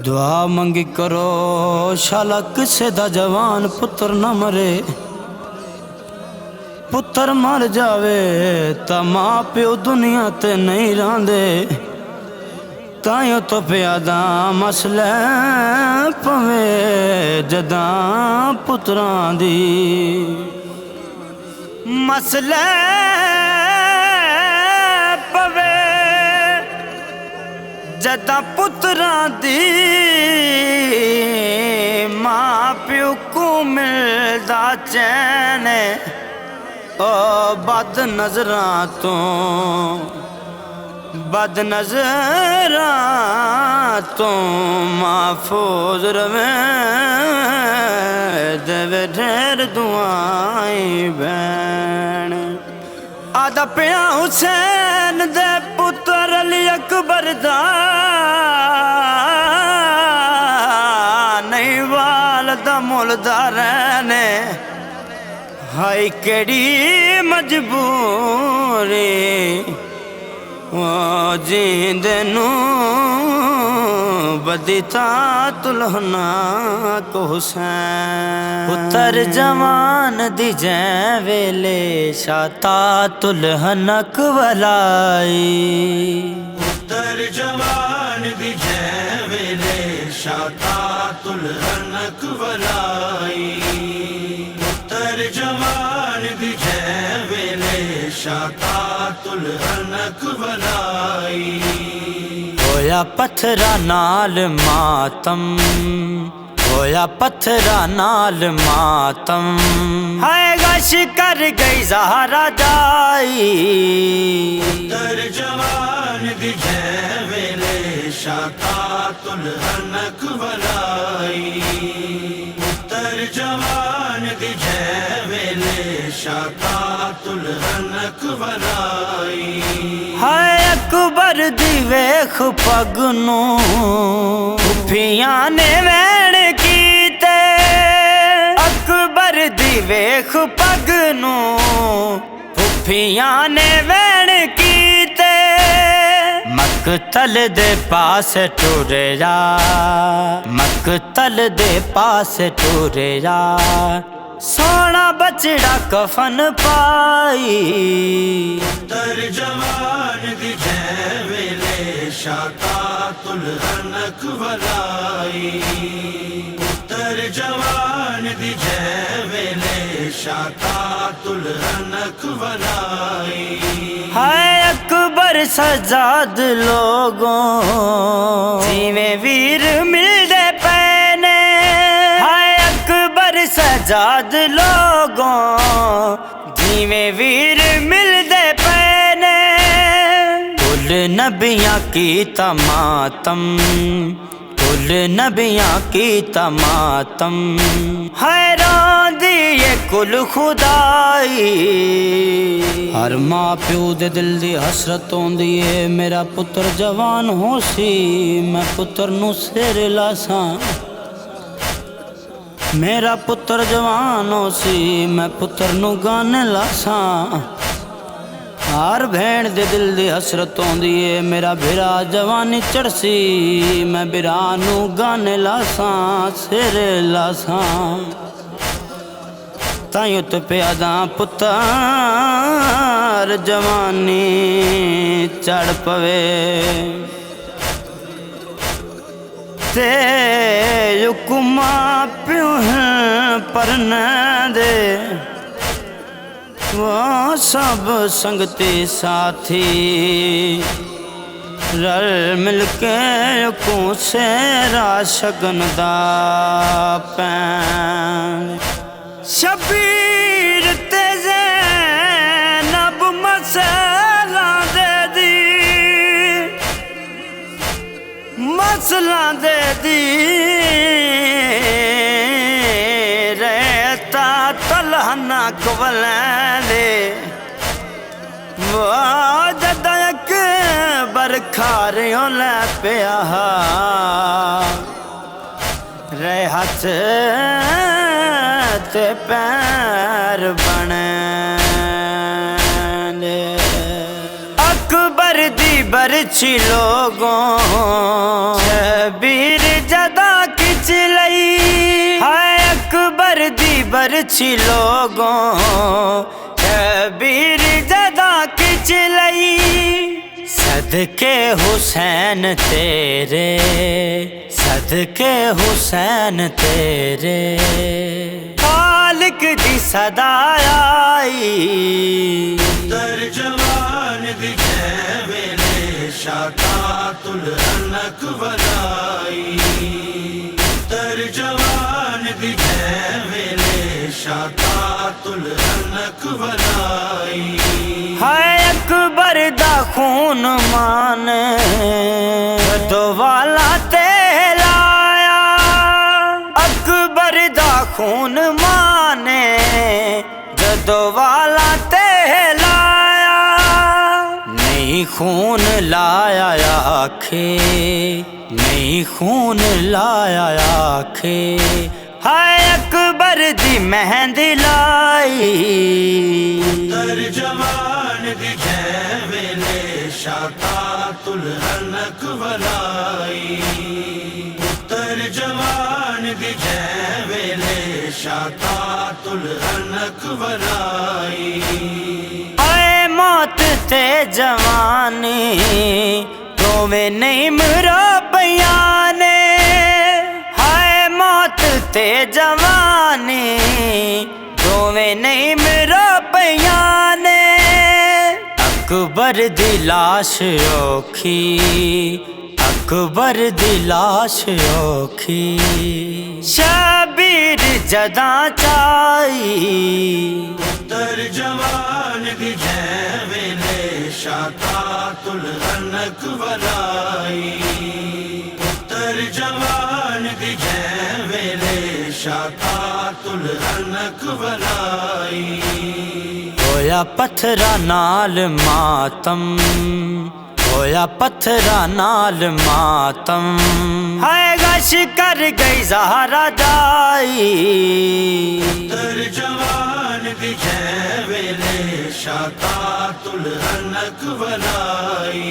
दुआ मंगी करो शाला किसे दा जवान पुत्र न मरे। पुत्र मर जावे ता मां प्यो दुनिया ते नहीं रहिंदे। ताइयों तो प्यादा मसले पवे जदा पुत्रां दी। मसले पवे जदा पुत्रां दी। मां प्यो को मिलदा चैन ओ बद नजरां तो। बद नजरां तो महफूज रवे देवे ढेर दुआएं बैन। आदा पिया हुसैन दे पुत्र अली अकबर दा नहीं वालदा मुलदा रहने। हाय केड़ी मजबूरी ओ जींदे नू बदीता तुलहना को हुसैन। पुत्र जवान दी जै वेले शाता तुलहनक वलाई। पुत्र जवान दी जै वेले शाता तुलहनक वलाई। पुत्र जवान दी जै वेले शाता तुलहनक वलाई। होया पत्थरा नाल मातम, होया पत्थरा नाल मातम। हाय गश कर गई ज़हरा जाई। पुत्र जवान दी जै वेले शाता तुलहनक वलाई। पुत्र जवान दी जै वेले शाता तुलहनक वलाई। हाय अकबर दी वेख पग नू फुफियां ने वैण कीते। अकबर दी वेख पग नू फुफियां ने वैण कीते। मकतल दे पास टुरे जा, मकतल दे पास टुरे जा। सोना बचड़ा कफन पाई। पुत्र जवान दी जै वेले शाता तुलहनक वलाई। पुत्र जवान दी जै वेले शाता तुलहनक वलाई। हाय अकबर सजाद लोगों जिवें वीर मिलदे पैने। हाय अकबर सजाद लोगों जिवें वीर मिलदे पैने। कुल नबियां की तमातम, कुल नबियां की तमातम। हैरान दी ये कुल खुदाई। हर मां प्यो दे दिल दी हसरत होंदी है मेरा पुत्र जवान हो सी। मैं पुत्र नू सिर लासां, मेरा पुत्र जवान हो सी। मैं पुत्र नू गाने लासां। हर भेण दे दिल दी हसरत होंदी है मेरा बिरा जवानी चढ़सी। मैं बिरा नू गाने लासां, सिर लासां। ताइयों तो प्यादा पुत्र जवानी चढ़ पवे। ते हुक्मा प्यो परने दे वो सब संगती साथी। रल मिल के को सेरा शगन दा पैन। शबीर ते ज़ैनब मसला दे दी, मसला दे दी। रहता तलहना कवले वो जदक बरखारियों ले पिया। रहत ते पैर बने अकबर दी बरछी लोगों शबीर जदा खिच लई हाय अकबर दी बरछी लोगों शबीर जदा खिच लई सदके हुसैन तेरे सदके हुसैन तेरे खालिक दी सदा आई जवान दी जै वेले शाकातुल हनक वलाई जवान दी जै वेले शाकातुल हनक वलाई हाय अकबर दा खून मान दो वाला ते लाया अकबर दा खून माने जदो वाला ते लाया नहीं खून लाया आखे नहीं खून लाया आखे हाय अकबर दी मेहंदी लाई जवान दी जै वेले शाकातुल हनक वलाई जवान दी जै वेले शाकातुल हनक वलाई आए मौत ते जवानी दोवें नहीं मेरा बयाने हाय मौत ते जवानी दोवें नहीं मेरा बयाने अकबर दी लाश औखी अकबर दी लाश औखी शबीर जदा चाई जवान दी जै वेले शाकातुल हनक वलाई जवान दी जै वेले शाकातुल हनक वलाई होया पत्थरा नाल मातम होया पत्थरा नाल मातम हाय गश कर गई ज़हरा जाई जवान दी जै वेले शाकातुल हनक वलाई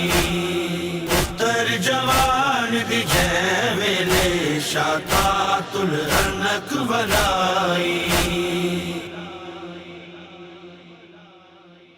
जवान दी जै वेले शाकातुल हनक वलाई